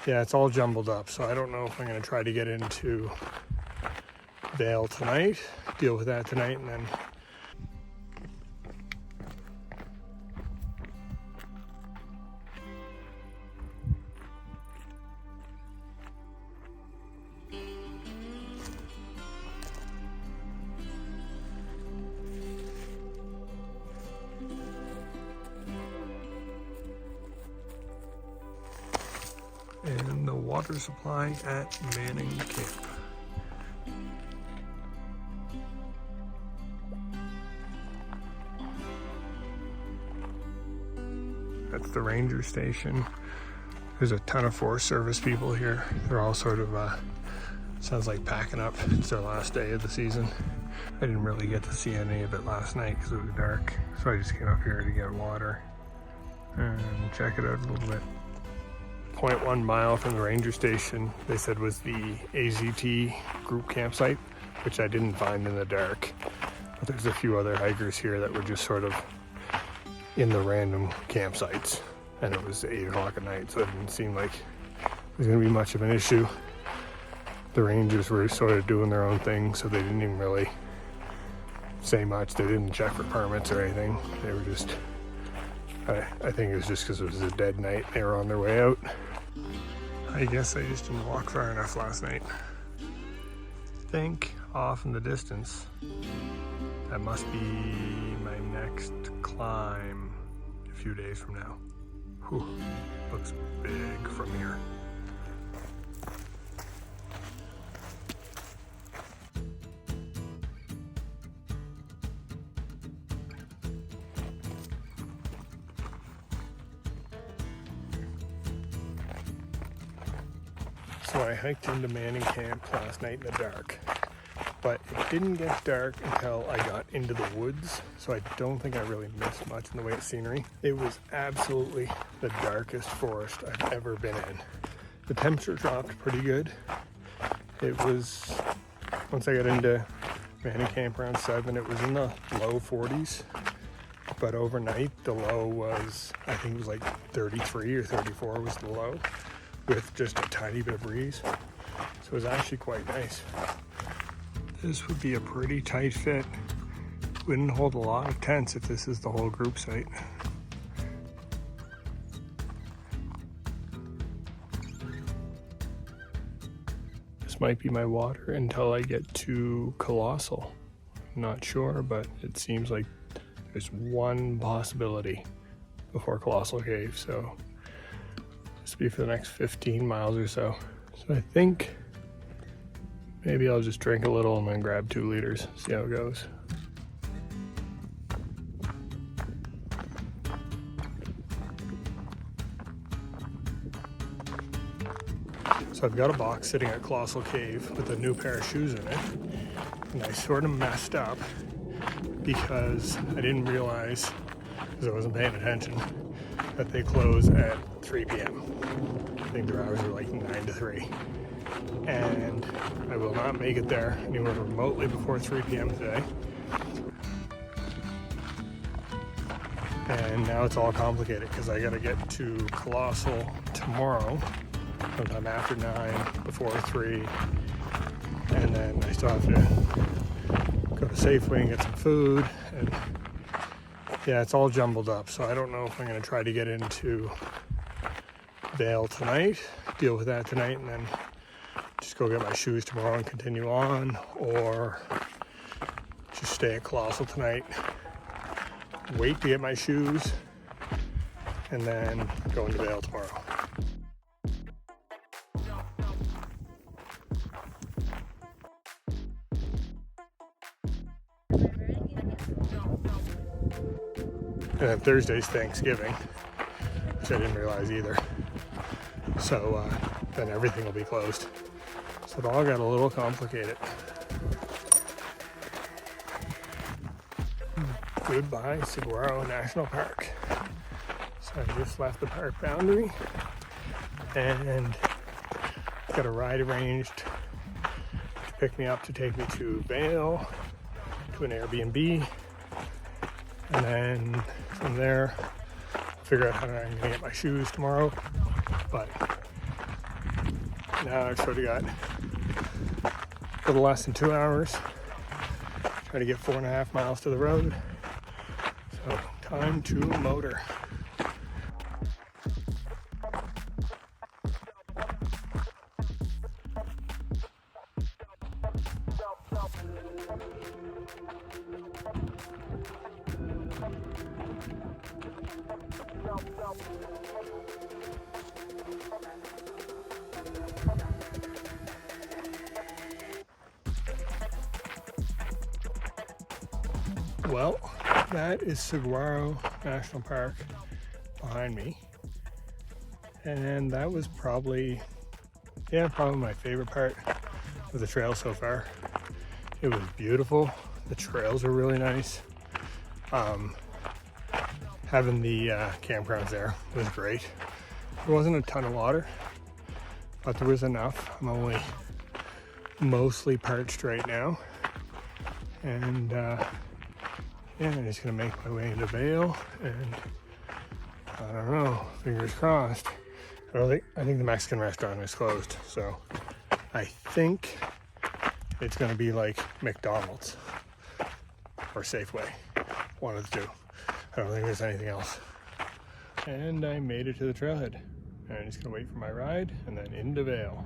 Yeah, it's all jumbled up, so I don't know if I'm going to try to get into Vale tonight, deal with that tonight, and then and the water supply at Manning Camp. That's the ranger station. There's a ton of Forest Service people here. They're all sort of, sounds like packing up. It's their last day of the season. I didn't really get to see any of it last night because it was dark. So I just came up here to get water and check it out a little bit. 0.1 mile from the ranger station, they said was the AZT group campsite, which I didn't find in the dark. But there's a few other hikers here that were just sort of in the random campsites, and it was 8 o'clock at night, so it didn't seem like there's going to be much of an issue. The rangers were sort of doing their own thing, so they didn't even really say much. They didn't check for permits or anything. They were just, I think it was just because it was a dead night. They were on their way out. I guess I just didn't walk far enough last night. I think off in the distance, that must be my next climb a few days from now. Whew, looks big from here. So I hiked into Manning Camp last night in the dark, but it didn't get dark until I got into the woods, so I don't think I really missed much in the way of scenery. It was absolutely the darkest forest I've ever been in. The temperature dropped pretty good. It was, once I got into Manning Camp around 7, it was in the low 40s, but overnight the low was, I think it was like 33 or 34 was the low, with just a tiny bit of breeze. So it was actually quite nice. This would be a pretty tight fit. Wouldn't hold a lot of tents if this is the whole group site. This might be my water until I get to Colossal. I'm not sure, but it seems like there's one possibility before Colossal Cave, so this will be for the next 15 miles or so. So I think maybe I'll just drink a little and then grab 2 liters, see how it goes. So I've got a box sitting at Colossal Cave with a new pair of shoes in it, and I sort of messed up because I didn't realize, because I wasn't paying attention, that they close at 3 p.m. I think their hours are like 9 to 3. And I will not make it there anywhere remotely before 3 p.m. today. And now it's all complicated because I gotta get to Colossal tomorrow, sometime after 9, before 3, and then I still have to go to Safeway and get some food, and yeah, it's all jumbled up, so I don't know if I'm gonna try to get into Vale tonight, deal with that tonight, and then just go get my shoes tomorrow and continue on, or just stay at Colossal tonight, wait to get my shoes, and then go into Vale tomorrow. And then Thursday's Thanksgiving, which I didn't realize either. So then everything will be closed. So it all got a little complicated. Goodbye, Saguaro National Park. So I just left the park boundary and got a ride arranged to pick me up to take me to Vale, to an Airbnb. And then from there, I'll figure out how I'm gonna get my shoes tomorrow. But Now I've sort of got a little less than 2 hours. Try to get 4.5 miles to the road. So time to motor. Well, that is Saguaro National Park behind me. And that was probably my favorite part of the trail so far. It was beautiful. The trails were really nice. Having the campgrounds there was great. There wasn't a ton of water, but there was enough. I'm only mostly parched right now. And I'm just gonna make my way into Vail, and I don't know, fingers crossed. I think the Mexican restaurant is closed, so I think it's gonna be like McDonald's or Safeway, one of the two. I don't think there's anything else. And I made it to the trailhead. And I'm just gonna wait for my ride and then into Vail.